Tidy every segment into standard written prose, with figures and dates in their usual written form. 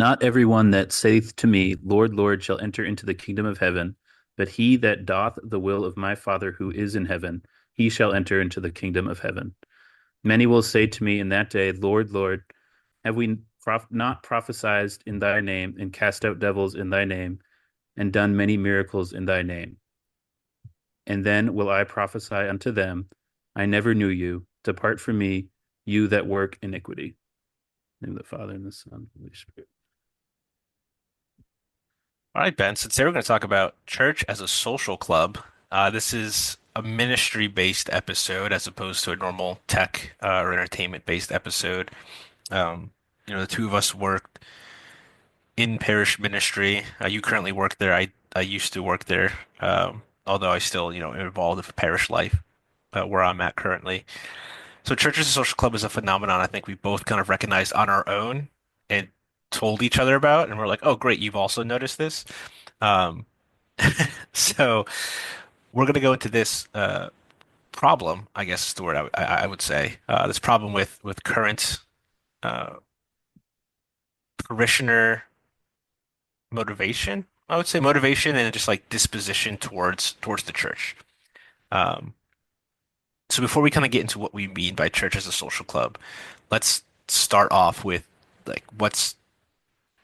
Not everyone that saith to me, Lord, Lord, shall enter into the kingdom of heaven, but he that doth the will of my Father who is in heaven, he shall enter into the kingdom of heaven. Many will say to me in that day, Lord, Lord, have we not prophesied in thy name, and cast out devils in thy name, and done many miracles in thy name? And then will I prophesy unto them, I never knew you. Depart from me, you that work iniquity. In the name of the Father and the Son and the Holy Spirit. All right, Ben. So today we're going to talk about church as a social club. This is a ministry-based episode as opposed to a normal tech or entertainment-based episode. Um, the two of us worked in parish ministry. You currently work there. I used to work there, although I still, am involved with parish life where I'm at currently. So church as a social club is a phenomenon I think we both kind of recognized on our own and told each other about, and we're like, oh, great, you've also noticed this. Um, So we're going to go into this problem, I guess is the word I would say. This problem with current uh, parishioner motivation. I would say motivation and just like disposition towards the church. Um, so before we kind of get into what we mean by church as a social club, let's start off with like what's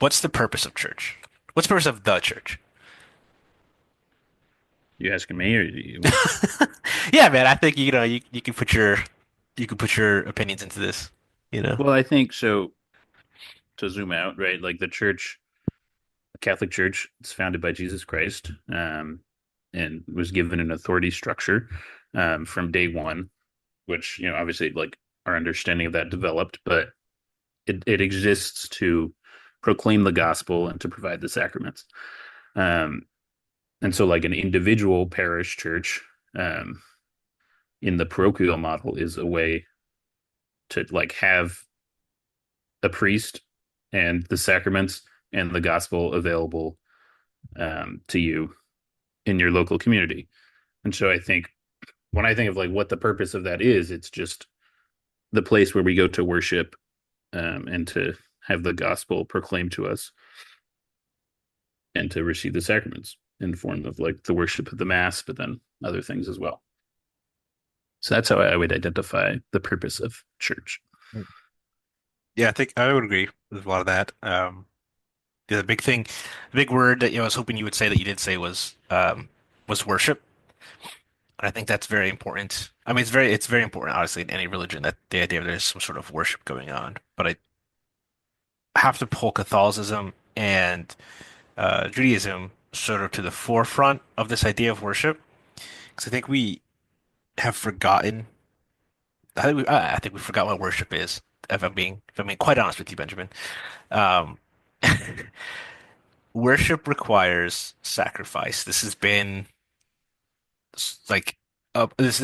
the purpose of church? What's the purpose of the church? You asking me or you? Yeah, man, I think you can put your opinions into this, you know. Well, I think so. To zoom out, right? Like the church, the Catholic Church, it's founded by Jesus Christ, and was given an authority structure from day one, which obviously like our understanding of that developed, but it exists to proclaim the gospel and to provide the sacraments. Um, and so, like an individual parish church um, in the parochial model is a way to like have a priest and the sacraments and the gospel available to you in your local community. And so I think when I think of like what the purpose of that is, it's just the place where we go to worship and to have the gospel proclaimed to us and to receive the sacraments in the form of like the worship of the mass, but then other things as well. So that's how I would identify the purpose of church. Yeah, I think I would agree with a lot of that. The big thing, the big word that I was hoping you would say that you did say was worship. And I think that's very important. I mean, it's very important, honestly, in any religion that the idea of there's some sort of worship going on. But I have to pull Catholicism and Judaism sort of to the forefront of this idea of worship because I think we have forgotten. I think we forgot what worship is. If I'm being quite honest with you, Benjamin. Um, Worship requires sacrifice. This has been like this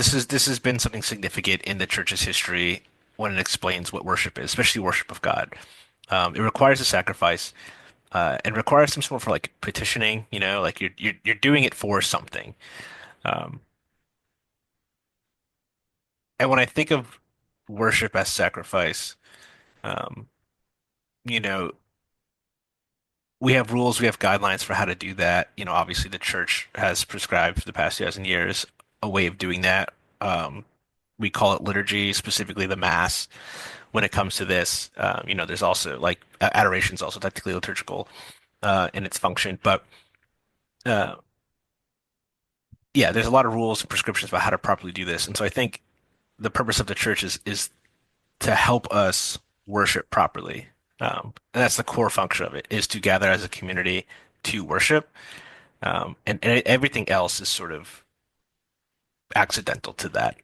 has been something significant in the church's history when it explains what worship is, especially worship of God. It requires a sacrifice and requires some sort of like petitioning. Like you're doing it for something. Um, and when I think of worship as sacrifice, um, you know, we have rules, we have guidelines for how to do that. Obviously the church has prescribed for the past 2,000 years a way of doing that. We call it liturgy, specifically the Mass. When it comes to this, there's also like adoration is also technically liturgical in its function, but uh, yeah, there's a lot of rules and prescriptions about how to properly do this. And so I think the purpose of the church is to help us worship properly. And that's the core function of it, is to gather as a community to worship. And everything else is sort of accidental to that.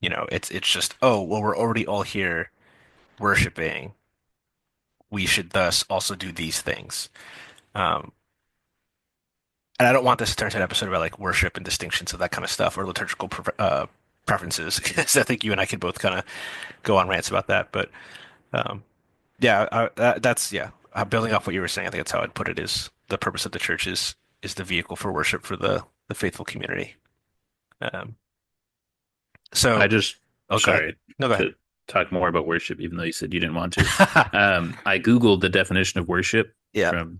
It's just, oh, well, we're already all here worshiping. We should thus also do these things. Um, and I don't want this to turn into an episode about like worship and distinctions of that kind of stuff or liturgical preferences, because I think you and I could both kind of go on rants about that. But um, yeah, that's yeah. Building off what you were saying, I think that's how I'd put it. Is the purpose of the church is the vehicle for worship for the faithful community. Um, I so, just, oh, go ahead. sorry No, go ahead. to talk more about worship, even though you said you didn't want to. I Googled the definition of worship, Yeah. from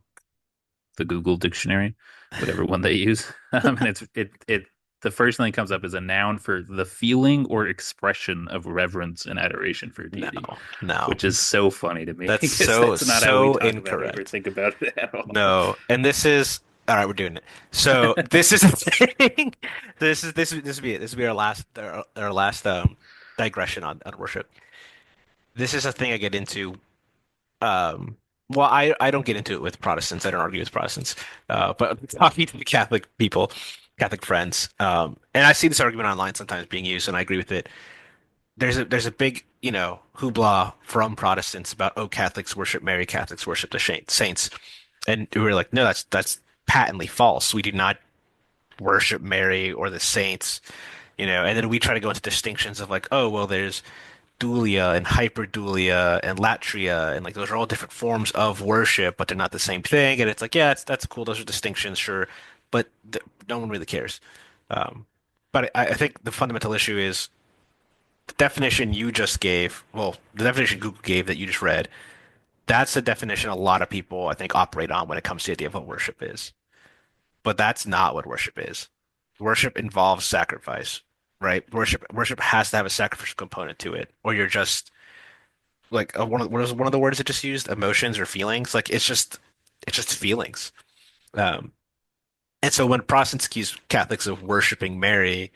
the Google dictionary, whatever one they use. And the first thing that comes up is a noun for the feeling or expression of reverence and adoration for a No, deity, no. which is so funny to me That's because so that's not how we so talk about it or incorrect. think about it at all. No. And this is all right, we're doing it. So this is the thing. This will be it. This will be our last digression on worship. This is a thing I get into. Um, well, I don't get into it with Protestants. I don't argue with Protestants. But talking to the Catholic people, Catholic friends, and I see this argument online sometimes being used, and I agree with it. There's a big, hoopla from Protestants about, oh, Catholics worship Mary, Catholics worship the saints, and we were like, no, that's patently false. We do not worship Mary or the saints, and then we try to go into distinctions of like, oh, well, there's dulia and hyperdulia and latria, and like those are all different forms of worship, but they're not the same thing. And it's like, yeah, that's cool. Those are distinctions, sure, but no one really cares. Um, but I think the fundamental issue is the definition you just gave. Well, the definition Google gave that you just read. That's the definition a lot of people I think operate on when it comes to the idea of what worship is. But that's not what worship is. Worship involves sacrifice, right? Worship has to have a sacrificial component to it, or you're just like what was one of the words it just used? Emotions or feelings? Like it's just feelings. Um, and so when Protestants accuse Catholics of worshiping Mary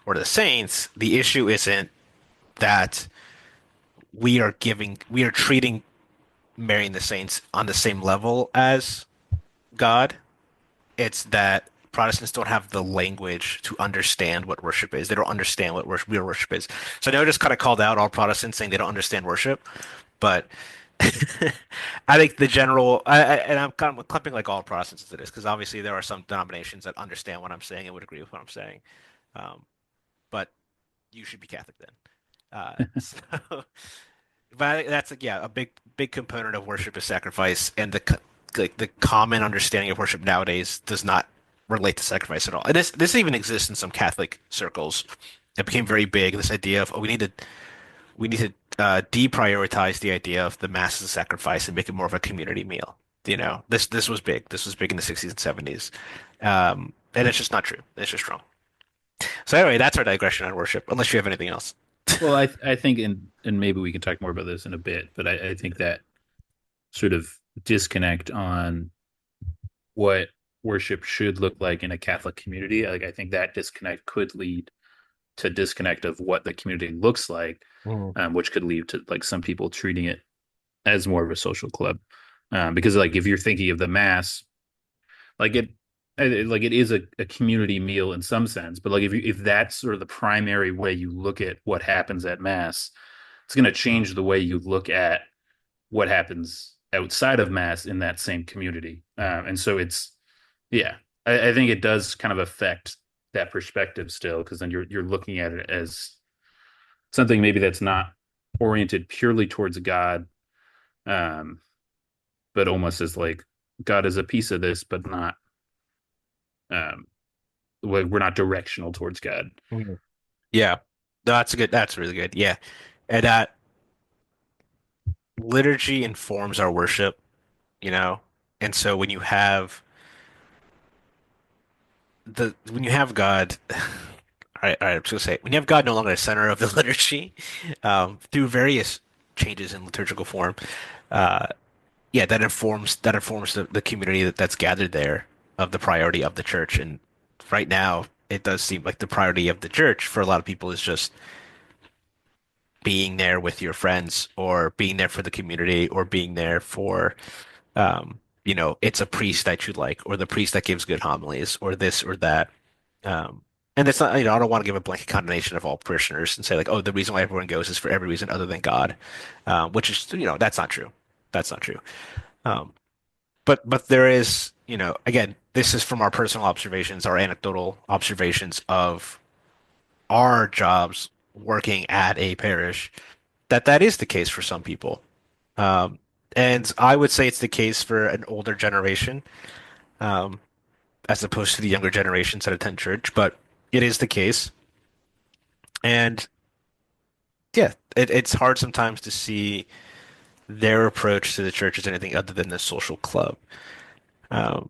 or the saints, the issue isn't that we are treating Mary and the saints on the same level as God. It's that Protestants don't have the language to understand what worship is. They don't understand what real worship is. So I know I just kind of called out all Protestants saying they don't understand worship, but I think the general, and I'm kind of clapping like all Protestants to this, because obviously there are some denominations that understand what I'm saying and would agree with what I'm saying. Um, but you should be Catholic then. So, but that's like, yeah, a big component of worship is sacrifice, and like the common understanding of worship nowadays does not relate to sacrifice at all. And this even exists in some Catholic circles. It became very big. This idea of, oh, we need to deprioritize the idea of the mass as a sacrifice and make it more of a community meal. This was big. This was big in the 60s and 70s. And it's just not true. It's just wrong. So anyway, that's our digression on worship, unless you have anything else. Well, I think, and maybe we can talk more about this in a bit, but I think that sort of disconnect on what worship should look like in a Catholic community, like I think that disconnect could lead to disconnect of what the community looks like, Mhm. which could lead to like some people treating it as more of a social club. Because like if you're thinking of the mass, like it is a community meal in some sense, but like if that's sort of the primary way you look at what happens at mass, it's going to change the way you look at what happens outside of mass in that same community. And so yeah, I think it does kind of affect that perspective still, because then you're looking at it as something maybe that's not oriented purely towards God, um, but almost as like God is a piece of this, but not um, we're not directional towards God. Mhm. Yeah, no, that's good. That's really good. Yeah, and that liturgy informs our worship, you know. And so when you have God, all right, I'm just gonna say when you have God no longer the center of the liturgy, through various changes in liturgical form, uh, yeah, that informs the community that's gathered there of the priority of the church. And right now, it does seem like the priority of the church for a lot of people is just being there with your friends or being there for the community or being there for it's a priest that you like or the priest that gives good homilies or this or that. And it's not, I don't want to give a blanket condemnation of all parishioners and say like, oh, the reason why everyone goes is for every reason other than God, which is, that's not true. That's not true. Um, but there is, again, this is from our personal observations, our anecdotal observations of our jobs working at a parish, that is the case for some people. Um, and I would say it's the case for an older generation, um, as opposed to the younger generations that attend church, but it is the case. And yeah, it's hard sometimes to see their approach to the church is anything other than the social club. Um,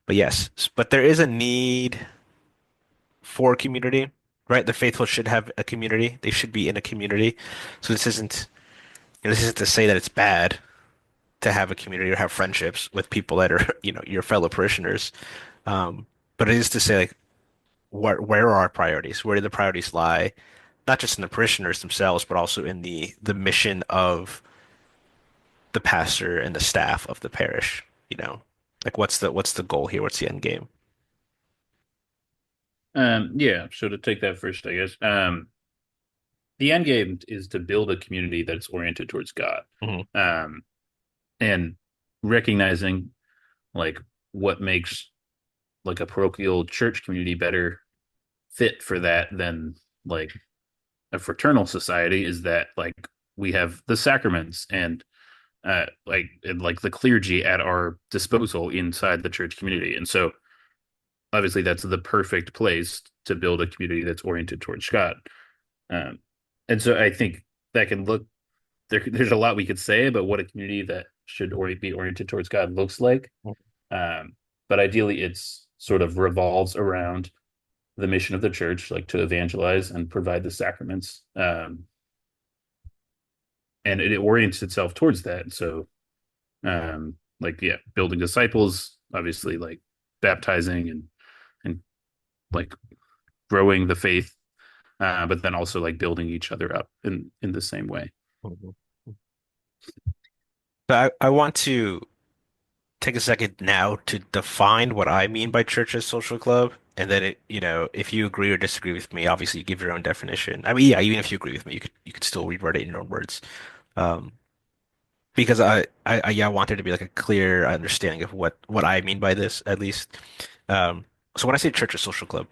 but yes, but there is a need for community, right? The faithful should have a community. They should be in a community. So this isn't to say that it's bad to have a community or have friendships with people that are, your fellow parishioners. Um, but it is to say, like, where are our priorities? Where do the priorities lie? Not just in the parishioners themselves, but also in the mission of the pastor and the staff of the parish. Like what's the goal here? What's the end game? Yeah, so to take that first, I guess, the end game is to build a community that's oriented towards God. Hmm. Um, and recognizing like what makes like a parochial church community better fit for that than like a fraternal society is that like we have the sacraments and like the clergy at our disposal inside the church community. And so obviously that's the perfect place to build a community that's oriented towards God. Um, and so I think that can look there's a lot we could say about what a community that should be oriented towards God looks like. Um, but ideally it's sort of revolves around the mission of the church, like to evangelize and provide the sacraments. And it orients itself towards that. So like yeah, building disciples, obviously like baptizing and like growing the faith, but then also like building each other up in the same way. So I want to take a second now to define what I mean by church as social club. And then if you agree or disagree with me, obviously you give your own definition. I mean, yeah, even if you agree with me, you could still reword it in your own words. Um, because yeah, I want there to be like a clear understanding of what I mean by this, at least. Um, so when I say church as social club,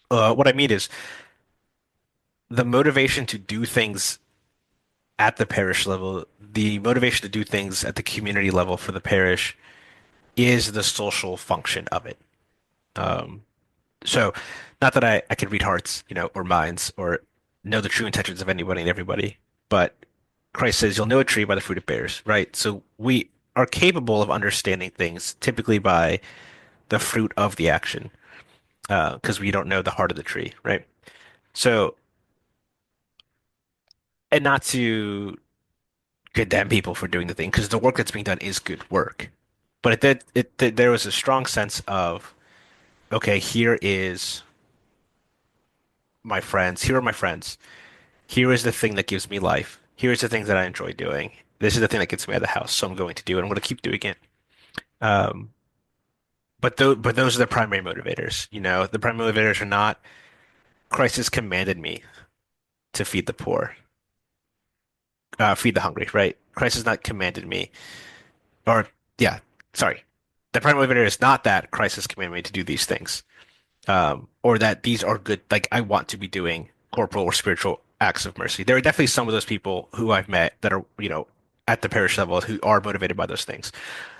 what I mean is the motivation to do things at the parish level, the motivation to do things at the community level for the parish is the social function of it. Um, So, not that I can read hearts, or minds, or know the true intentions of anybody and everybody, but Christ says, "You'll know a tree by the fruit it bears," right? So we are capable of understanding things typically by the fruit of the action, because we don't know the heart of the tree, right? So, and not to condemn people for doing the thing, because the work that's being done is good work, but there was a strong sense of, okay, here are my friends. Here is the thing that gives me life. Here's the things that I enjoy doing. This is the thing that gets me out of the house, so I'm going to do it. I'm going to keep doing it. Um, but those are the primary motivators. The primary motivators are not Christ has commanded me to feed the poor, feed the hungry, right? Christ has not commanded me, or yeah, sorry. The primary motivator is not that Christ has commanded me to do these things, or that these are good. Like I want to be doing corporal or spiritual acts of mercy. There are definitely some of those people who I've met that are, at the parish level who are motivated by those things.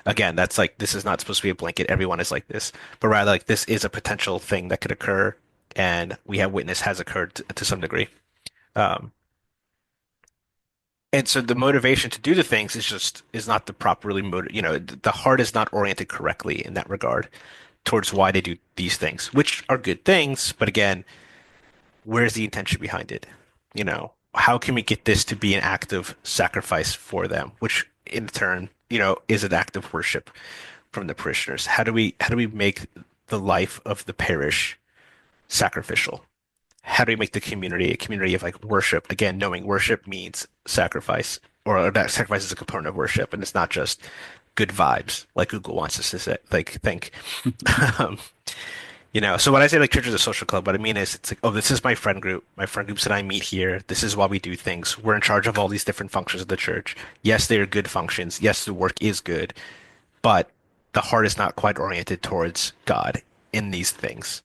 Again, that's like this is not supposed to be a blanket. Everyone is like this, but rather like this is a potential thing that could occur, and we have witness has occurred to some degree. Um, and so the motivation to do the things is not the properly the heart is not oriented correctly in that regard towards why they do these things, which are good things, but again where's the intention behind it? How can we get this to be an act of sacrifice for them, which in turn, is an act of worship from the parishioners? How do we make the life of the parish sacrificial? How do we make the community a community of like worship? Again, knowing worship means sacrifice, or that sacrifice is a component of worship, and it's not just good vibes like Google wants us to say, like think. Um, so when I say like church is a social club, what I mean is it's like, oh, this is my friend group. My friend groups and I meet here. This is why we do things. We're in charge of all these different functions of the church. Yes, they are good functions. Yes, the work is good, but the heart is not quite oriented towards God in these things.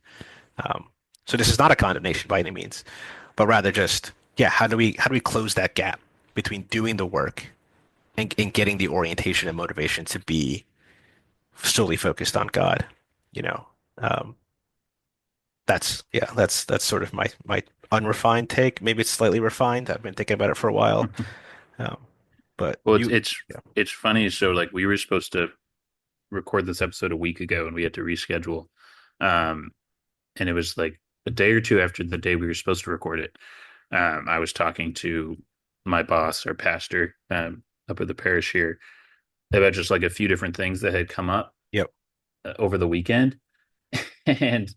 Um, so this is not a condemnation by any means, but rather just, yeah, how do we close that gap between doing the work and getting the orientation and motivation to be solely focused on God, you know? Um, that's yeah, that's sort of my unrefined take. Maybe it's slightly refined. I've been thinking about it for a while. Um, but Well, you, yeah, it's funny. So like we were supposed to record this episode a week ago, and we had to reschedule. Um, and it was like a day or two after the day we were supposed to record it. I was talking to my boss, our pastor, up at the parish here, about just like a few different things that had come up yep, over the weekend, and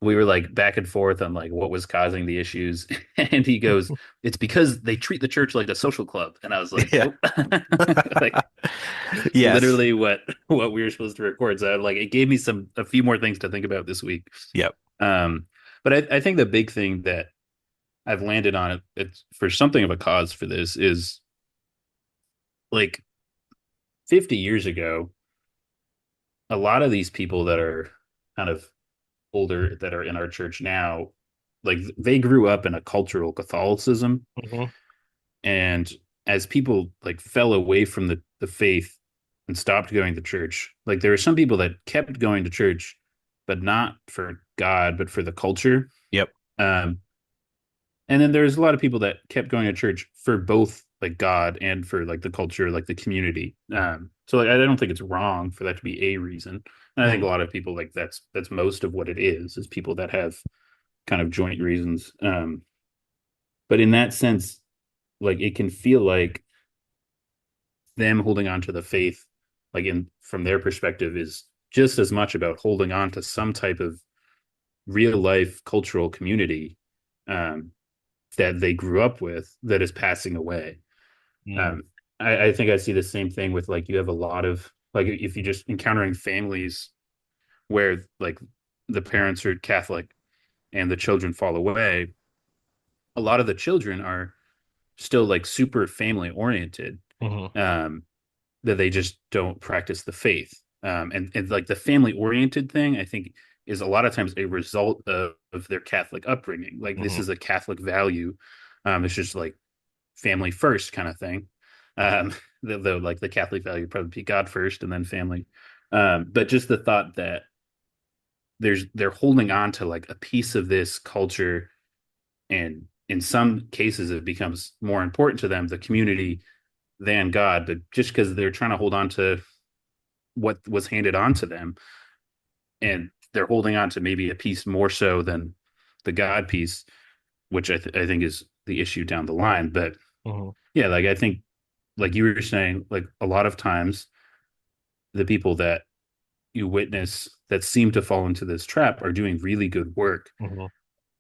we were like back and forth on like what was causing the issues. And he goes, "It's because they treat the church like a social club." And I was like, yeah, "Nope." Like yes, literally what we were supposed to record. So like it gave me a few more things to think about this week. yep, Um, but I think the big thing that I've landed on it's for something of a cause for this is like 50 years ago, a lot of these people that are kind of older that are in our church now, like they grew up in a cultural Catholicism. hmm And as people like fell away from the faith and stopped going to church, like there were some people that kept going to church, but not for God, but for the culture. yep, Um, and then there's a lot of people that kept going to church for both like God and for like the culture, like the community. So like I don't think it's wrong for that to be a reason. And I think a hmm lot of people like that's most of what it is people that have kind of joint reasons. But in that sense, like it can feel like them holding on to the faith, like in from their perspective, is just as much about holding on to some type of real life cultural community um, that they grew up with that is passing away. mm Um, I think I see the same thing with like you have a lot of like if you just encountering families where like the parents are Catholic and the children fall away, a lot of the children are still like super family oriented. hmm Um, that they just don't practice the faith. And like the family oriented thing, I think is a lot of times a result of their Catholic upbringing. Like this hmm is a Catholic value. It's just like family first kind of thing. Um, though like the Catholic value would probably be God first and then family. But just the thought that they're holding on to like a piece of this culture, and in some cases it becomes more important to them, the community, than God, but just because they're trying to hold on to what was handed on to them, and they're holding on to maybe a piece more so than the God piece, which I think is the issue down the line. But hmm yeah, like I think, like you were saying, like a lot of times the people that you witness that seem to fall into this trap are doing really good work, hmm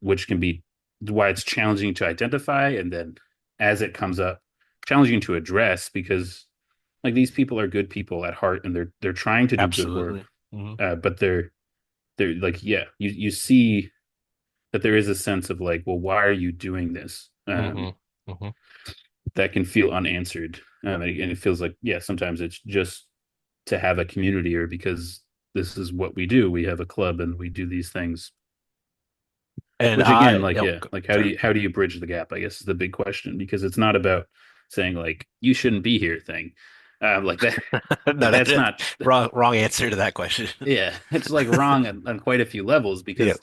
which can be why it's challenging to identify, and then as it comes up, challenging to address because like these people are good people at heart and they're trying to do good work, absolutely. hmm but they're like yeah, you see that there is a sense of like, well, why are you doing this? hmm hmm That can feel unanswered, and it feels like yeah, sometimes it's just to have a community or because this is what we do. We have a club and we do these things. And Which again, I, like oh, yeah, like sorry. how do you bridge the gap? I guess is the big question because it's not about saying like you shouldn't be here thing, like that. No, That's that's not wrong answer to that question. yeah. It's like wrong on quite a few levels Yeah, because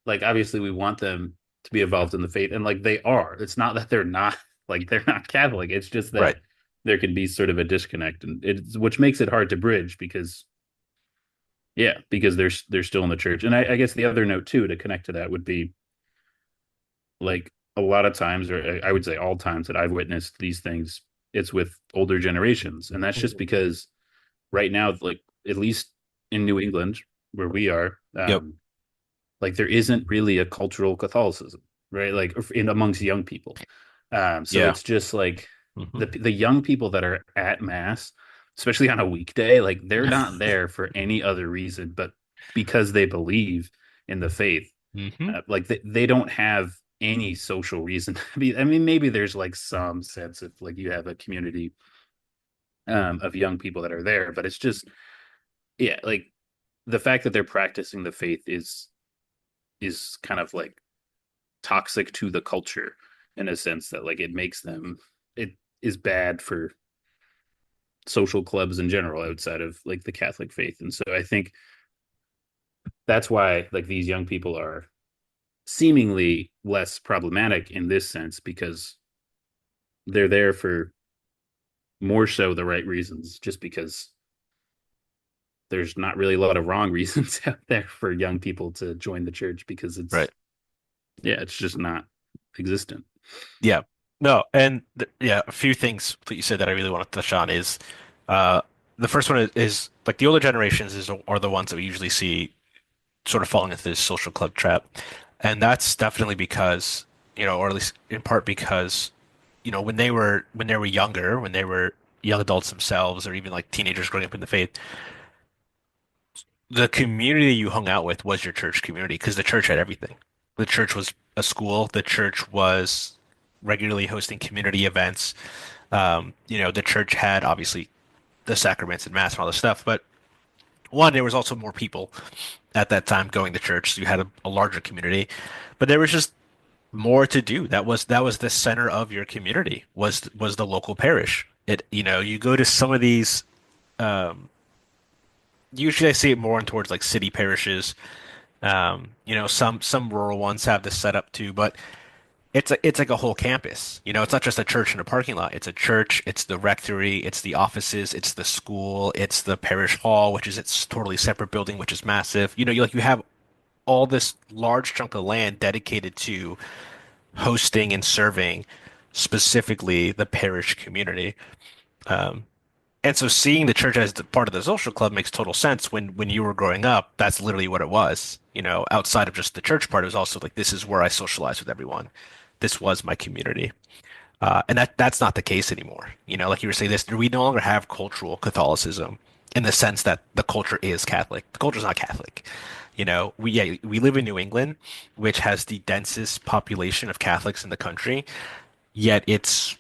like obviously we want them to be involved in the faith and like they are. It's not that they're not like they're not Catholic. It's just right. that there can be sort of a disconnect and it's which makes it hard to bridge because yeah, because they're still in the church. And I guess the other note too to connect to that would be like a lot of times, or I would say all times that I've witnessed these things, it's with older generations. And that's just Mhm. because right now, like at least in New England, where we are, Yep. like there isn't really a cultural Catholicism, right? Like in amongst young people. So Yeah. it's just like hmm the young people that are at mass, especially on a weekday, like they're not there for any other reason but because they believe in the faith. hmm Like they don't have any social reason to be. I mean, maybe there's like some sense of like you have a community of young people that are there, but it's just yeah, like the fact that they're practicing the faith is kind of like toxic to the culture in a sense that like it makes them it is bad for social clubs in general outside of like the Catholic faith. And so I think that's why like these young people are seemingly less problematic in this sense because they're there for more so the right reasons, just because there's not really a lot of wrong reasons out there for young people to join the church because Right. yeah, it's just not existent. Yeah. No, and th yeah, a few things that you said that I really want to touch on is uh the first one is like the older generations are the ones that we usually see sort of falling into this social club trap. And that's definitely because, or at least in part because, when they were younger, when they were young adults themselves, or even like teenagers growing up in the faith, the community you hung out with was your church community because the church had everything. The church was a school. The church was regularly hosting community events. The church had obviously the sacraments and mass and all this stuff, but one, there was also more people at that time going to church, so you had a larger community. But there was just more to do. That was the center of your community was the local parish. You go to some of these. Um, Usually, I see it more in towards like city parishes. Some rural ones have this set up too, but it's like a whole campus. It's not just a church in a parking lot. It's a church, it's the rectory, it's the offices, it's the school, it's the parish hall, which is its totally separate building, which is massive. You have all this large chunk of land dedicated to hosting and serving specifically the parish community. Um, and so seeing the church as part of the social club makes total sense when you were growing up. That's literally what it was. Outside of just the church part, it was also like this is where I socialize with everyone. This was my community. And that's not the case anymore. Like you were saying this, we no longer have cultural Catholicism in the sense that the culture is Catholic. The culture is not Catholic. We live in New England, which has the densest population of Catholics in the country, yet it's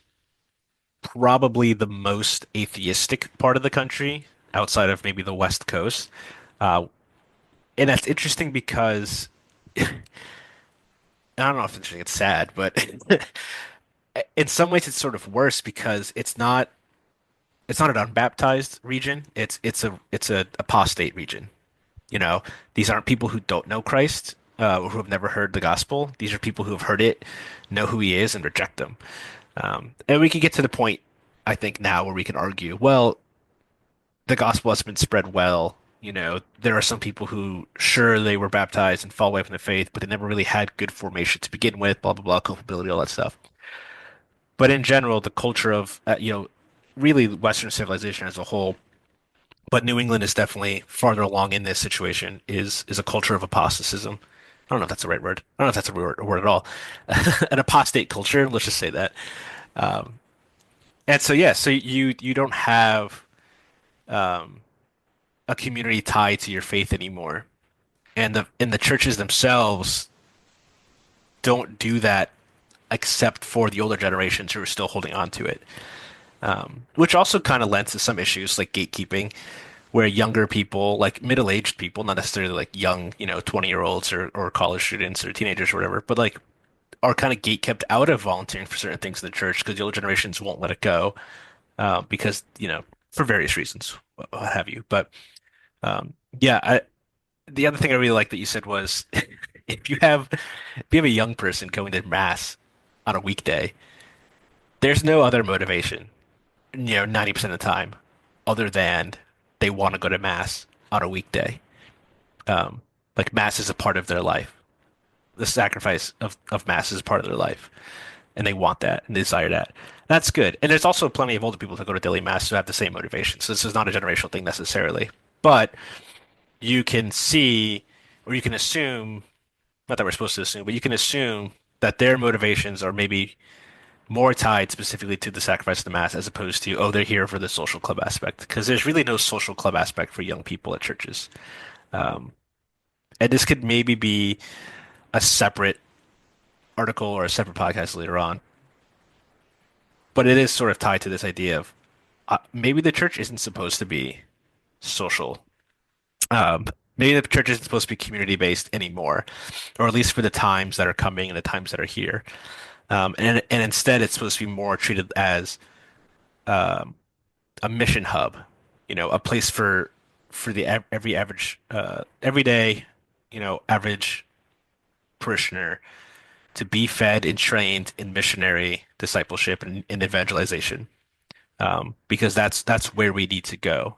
probably the most atheistic part of the country outside of maybe the West Coast. Uh, and that's interesting because I don't know if it's interesting, it's sad, but in some ways it's sort of worse because it's not an unbaptized region. It's a apostate region. These aren't people who don't know Christ, or who have never heard the gospel. These are people who have heard it, know who he is, and reject him. And we can get to the point, I think, now where we can argue, well, the gospel has been spread well. There are some people who, sure, they were baptized and fall away from the faith, but they never really had good formation to begin with, blah, blah, blah, culpability, all that stuff. But in general, the culture of, really Western civilization as a whole, but New England is definitely farther along in this situation, is a culture of apostatism. I don't know if that's the right word. I don't know if that's a word at all. An apostate culture, let's just say that. Um, and so yeah, so you don't have um, a community tied to your faith anymore, and the churches themselves don't do that except for the older generations who are still holding on to it. Which also kind of lends to some issues like gatekeeping, where younger people, like middle-aged people, not necessarily like young, 20-year-olds or college students or teenagers or whatever, but like are kind of gate kept out of volunteering for certain things in the church because the older generations won't let it go, because, for various reasons, what have you. But yeah, the other thing I really like that you said was if you have a young person going to mass on a weekday, there's no other motivation, 90% of the time, other than they want to go to mass on a weekday. Um, like mass is a part of their life. The sacrifice of mass is a part of their life, and they want that and desire that. That's good. And there's also plenty of older people that go to daily mass who have the same motivation. So this is not a generational thing necessarily, but you can see, or you can assume, not that we're supposed to assume, but you can assume that their motivations are maybe more tied specifically to the sacrifice of the mass as opposed to, oh, they're here for the social club aspect. Because there's really no social club aspect for young people at churches. Um, and this could maybe be a separate article or a separate podcast later on, but it is sort of tied to this idea of maybe the church isn't supposed to be social. Um, Maybe the church isn't supposed to be community based anymore, or at least for the times that are coming and the times that are here. And instead, it's supposed to be more treated as um, a mission hub, a place for the every average everyday, average parishioner to be fed and trained in missionary discipleship and evangelization, because that's where we need to go.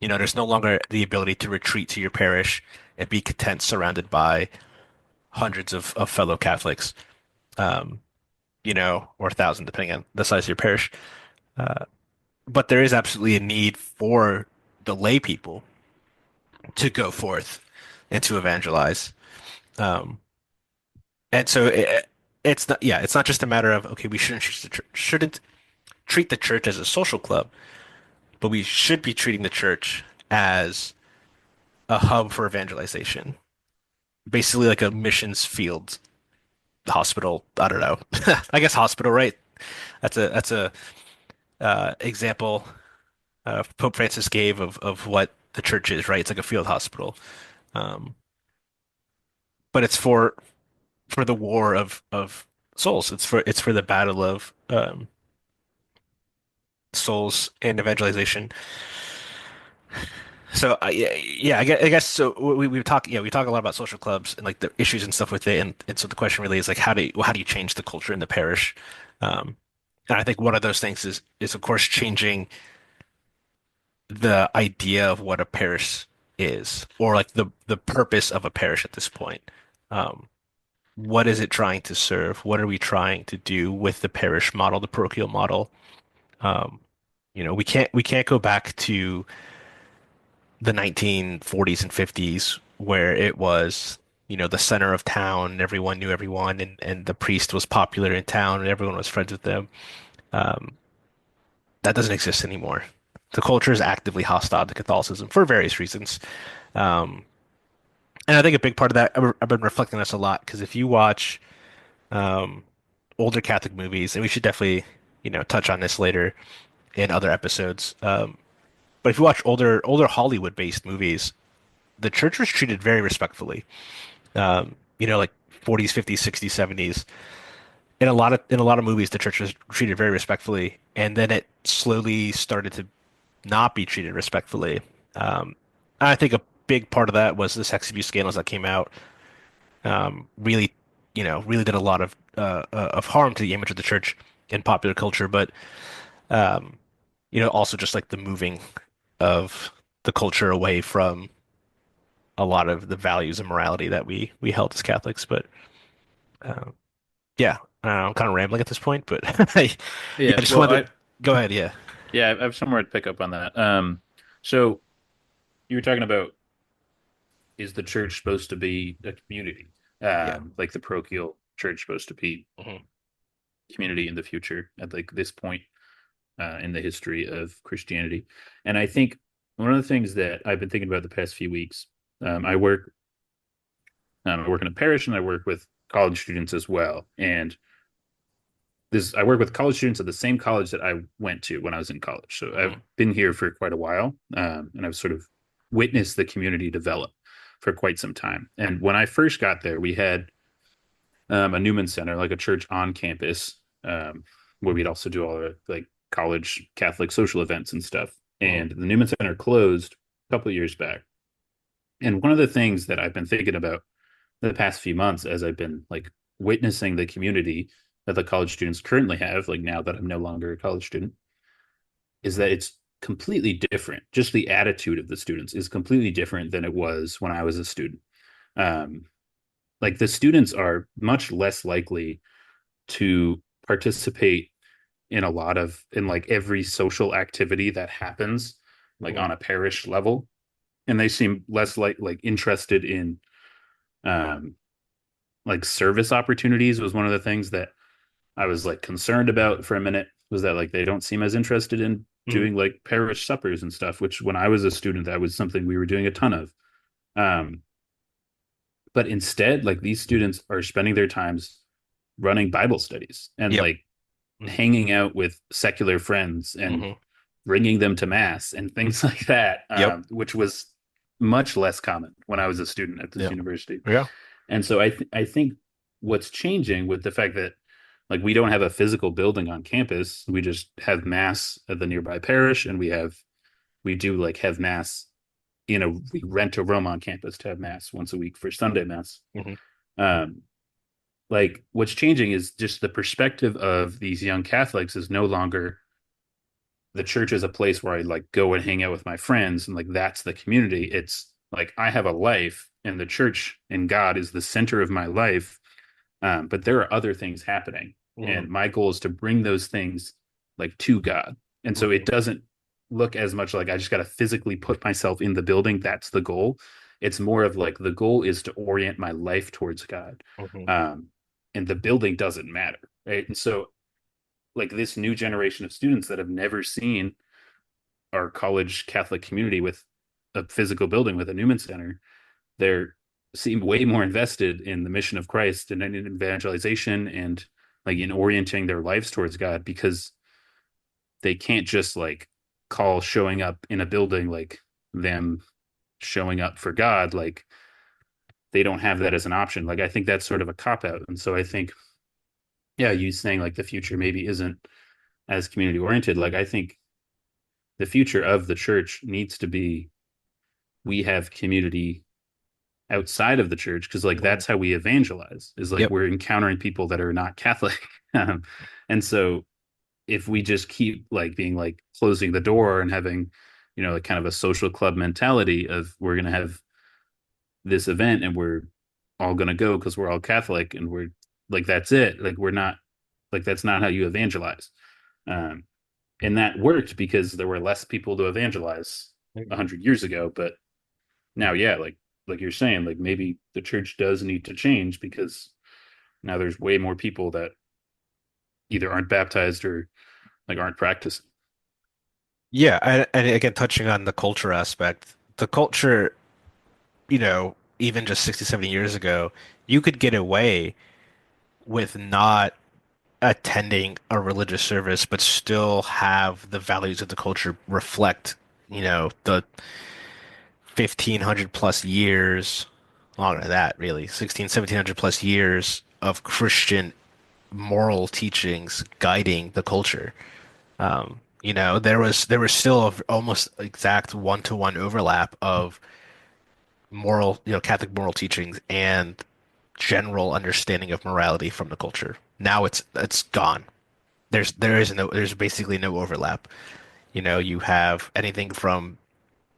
There's no longer the ability to retreat to your parish and be content surrounded by hundreds of fellow Catholics, um, or a thousand, depending on the size of your parish. Uh, but there is absolutely a need for the lay people to go forth and to evangelize. Um, and so it's not, yeah, it's not just a matter of, okay, we shouldn't treat the church as a social club, but we should be treating the church as a hub for evangelization, basically like a missions field, hospital. I don't know. I guess hospital, right? That's a example Pope Francis gave of what the church is, right? It's like a field hospital, um, but it's for the war of souls. It's for the battle of souls and evangelization. So I guess so. We talk, we talk a lot about social clubs and like the issues and stuff with it, and so the question really is like how do you change the culture in the parish? Um, and I think one of those things is of course changing the idea of what a parish is, or like the purpose of a parish at this point. Um, what is it trying to serve? What are we trying to do with the parish model, the parochial model? Um, we can't go back to the 1940s and 50s where it was, the center of town and everyone knew everyone and the priest was popular in town and everyone was friends with them. Um, that doesn't exist anymore. The culture is actively hostile to Catholicism for various reasons. Um, and I think a big part of that, I've been reflecting on this a lot because if you watch um, older Catholic movies, and we should definitely, touch on this later in other episodes. But if you watch older Hollywood-based movies, the church was treated very respectfully. Like 40s, 50s, 60s, 70s. In a lot of movies, the church was treated very respectfully, and then it slowly started to not be treated respectfully. I think a big part of that was the sex abuse scandals that came out. Really, really did a lot of harm to the image of the church in popular culture, but also just like the moving of the culture away from a lot of the values and morality that we held as Catholics. But uh, yeah, I'm kind of rambling at this point, but yeah, Yeah, I just well, wanted to go ahead. Yeah, I have somewhere to pick up on that. So you were talking about, is the church supposed to be a community? yeah, Like the parochial church supposed to be hmm community in the future at like this point in the history of Christianity? And I think one of the things that I've been thinking about the past few weeks, I work in a parish and I work with college students as well. And this I work with college students at the same college that I went to when I was in college. So I've hmm been here for quite a while, and I've sort of witnessed the community develop for quite some time. And when I first got there, we had a Newman Center, like a church on campus, where we'd also do all the like college Catholic social events and stuff. hmm And the Newman Center closed a couple of years back. And one of the things that I've been thinking about the past few months as I've been like witnessing the community that the college students currently have, like now that I'm no longer a college student, is that it's completely different. Just the attitude of the students is completely different than it was when I was a student. Um, like the students are much less likely to participate in like every social activity that happens like hmm on a parish level, and they seem less like interested in um like service opportunities was one of the things that I was like concerned about for a minute, was that like they don't seem as interested in hmm doing like parish suppers and stuff, which when I was a student, that was something we were doing a ton of. Um, but instead, like these students are spending their times running Bible studies and yep, like hmm hanging out with secular friends and hmm bringing them to mass and things like that, yep, which was much less common when I was a student at this yeah, university. yeah, And so I think what's changing with the fact that like we don't have a physical building on campus, we just have mass at the nearby parish, and we do like have mass. We rent a room on campus to have mass once a week for Sunday mass. hmm Um, like what's changing is just the perspective of these young Catholics is no longer the church is a place where I like go and hang out with my friends and like that's the community. It's like I have a life and the church and God is the center of my life. But there are other things happening. Hmm. And my goal is to bring those things like to God. And so it Hmm. doesn't look as much like I just got to physically put myself in the building. That's the goal. It's more of like the goal is to orient my life towards God. Hmm. Um, and the building doesn't matter. Right. And so like this new generation of students that have never seen our college Catholic community with a physical building with a Newman Center, they're seem way more invested in the mission of Christ and in evangelization and like in orienting their lives towards God because they can't just like call showing up in a building like them showing up for God. Like they don't have that as an option. Like I think that's sort of a cop out. And so I think, yeah, you saying like the future maybe isn't as community oriented. Like I think the future of the church needs to be we have community outside of the church because like Hmm. that's how we evangelize is like Yep. we're encountering people that are not Catholic. um, and so if we just keep like being like closing the door and having like kind of a social club mentality of we're going to have this event and we're all going to go because we're all Catholic and we're like that's it, like we're not, like that's not how you evangelize. um, and that worked because there were less people to evangelize 100 years ago, but now, yeah, like you're saying, like maybe the church does need to change because now there's way more people that either aren't baptized or like aren't practicing. Yeah, and again, touching on the culture aspect, the culture, even just 60, 70 years ago, you could get away with not attending a religious service, but still have the values of the culture reflect, the 1500 plus years, longer than that, really, 16, 1700 plus years of Christian moral teachings guiding the culture. There was still a almost exact one-to-one overlap of moral, Catholic moral teachings and general understanding of morality from the culture. Now it's gone. There's basically no overlap. You have anything from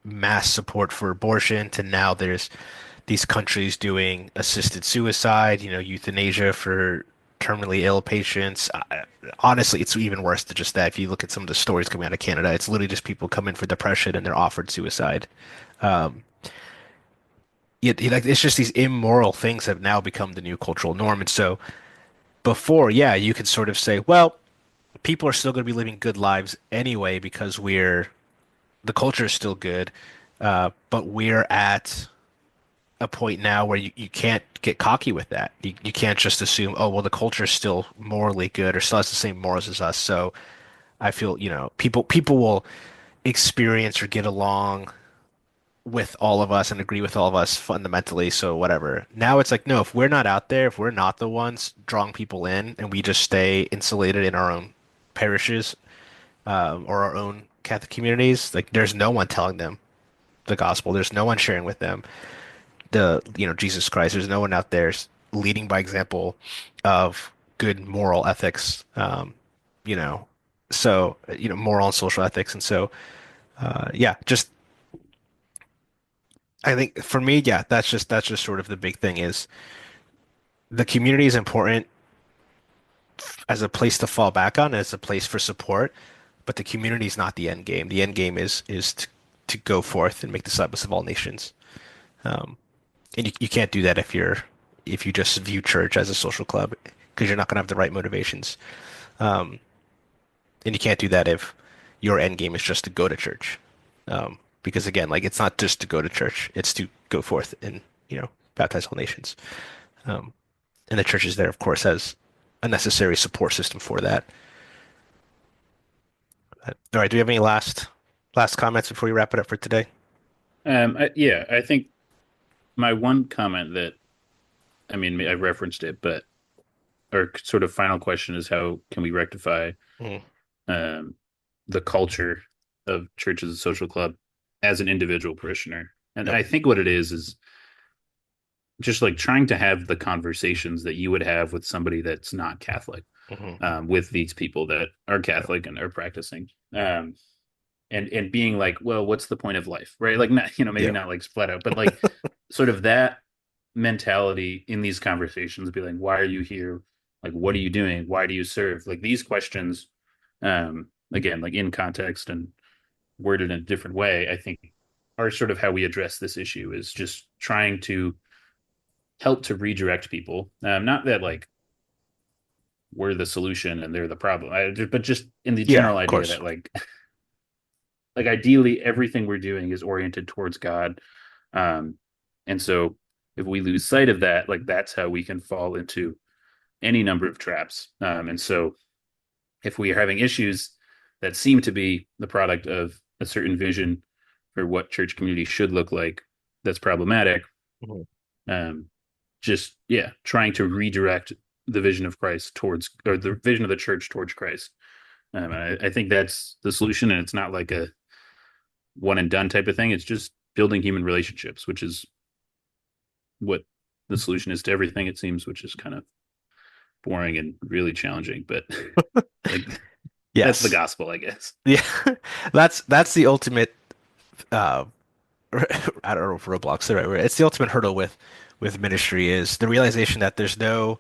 mass support for abortion to now there's these countries doing assisted suicide, euthanasia for terminally ill patients. Honestly, it's even worse than just that. If you look at some of the stories coming out of Canada, it's literally just people come in for depression and they're offered suicide. Um, it's just these immoral things have now become the new cultural norm. And so before, yeah, you could sort of say, well, people are still going to be living good lives anyway because the culture is still good, but we're at a point now where you can't get cocky with that. You can't just assume, oh, well, the culture is still morally good or still has the same morals as us. So I feel, people will experience or get along with all of us and agree with all of us fundamentally. So whatever. Now it's like, no, if we're not out there, if we're not the ones drawing people in and we just stay insulated in our own parishes, or our own Catholic communities, like there's no one telling them the gospel. There's no one sharing with them Jesus Christ. There's no one out there leading by example of good moral ethics. You know, so moral and social ethics, and so yeah, just I think for me, yeah, that's just sort of the big thing is the community is important as a place to fall back on, as a place for support, but the community is not the end game. The end game is to go forth and make disciples of all nations. Um, and you can't do that if you just view church as a social club because you're not going to have the right motivations. Um, and you can't do that if your end game is just to go to church. Because again, like it's not just to go to church, it's to go forth and, baptize all nations. Um, and the church is there, of course, has a necessary support system for that. All right, do we have any last comments before we wrap it up for today? Yeah, I think my one comment that I mean I referenced it, but our sort of final question is how can we rectify Mm, um, the culture of church as a social club as an individual parishioner? And yep. I think what it is just like trying to have the conversations that you would have with somebody that's not Catholic, Hmm. with these people that are Catholic and are practicing. And being like, well, what's the point of life, right? Like, not, maybe Yeah. not like flat out, but like sort of that mentality in these conversations, be like, why are you here? Like, what are you doing? Why do you serve? Like these questions, again, like in context and worded in a different way, I think are sort of how we address this issue, is just trying to help to redirect people. Not that like we're the solution and they're the problem, but just in the Yeah, general of idea course. that like ideally everything we're doing is oriented towards God. And so if we lose sight of that, like that's how we can fall into any number of traps. And so if we are having issues that seem to be the product of a certain vision for what church community should look like, that's problematic. Mhm. Um, just yeah, trying to redirect the vision of Christ towards, or the vision of the church towards Christ. And I think that's the solution, and it's not like a one and done type of thing. It's just building human relationships, which is what the solution is to everything, it seems, which is kind of boring and really challenging. But like that's the Yes. gospel, I guess. Yeah. That's the ultimate uh I don't know if roadblocks the right word. It's the ultimate hurdle with ministry is the realization that there's not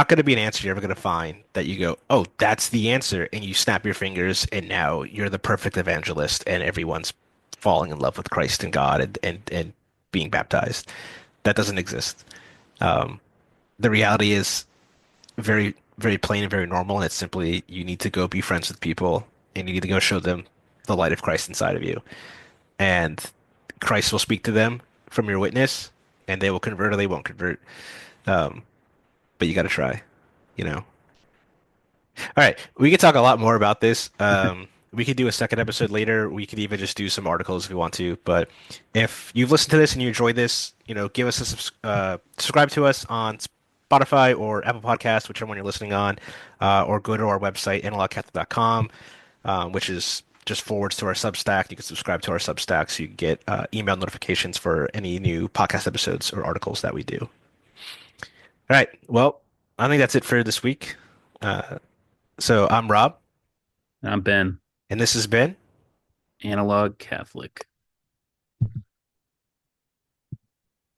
going to be an answer you're ever going to find that you go, oh, that's the answer, and you snap your fingers, and now you're the perfect evangelist, and everyone's falling in love with Christ and God and being baptized. That doesn't exist. Um, the reality is very, very plain and very normal, and it's simply you need to go be friends with people, and you need to go show them the light of Christ inside of you, and Christ will speak to them from your witness, and they will convert or they won't convert. Um, but you got to try, you know. All right, we could talk a lot more about this. We could do a second episode later. We could even just do some articles if we want to. But if you've listened to this and you enjoyed this, give us subscribe to us on Spotify or Apple Podcasts, whichever one you're listening on, or go to our website, analogcatholic.com, which is just forwards to our Substack. You can subscribe to our Substack so you can get email notifications for any new podcast episodes or articles that we do. All right, well, I think that's it for this week. Uh, so I'm Rob. I'm Ben, And this has been analog Catholic.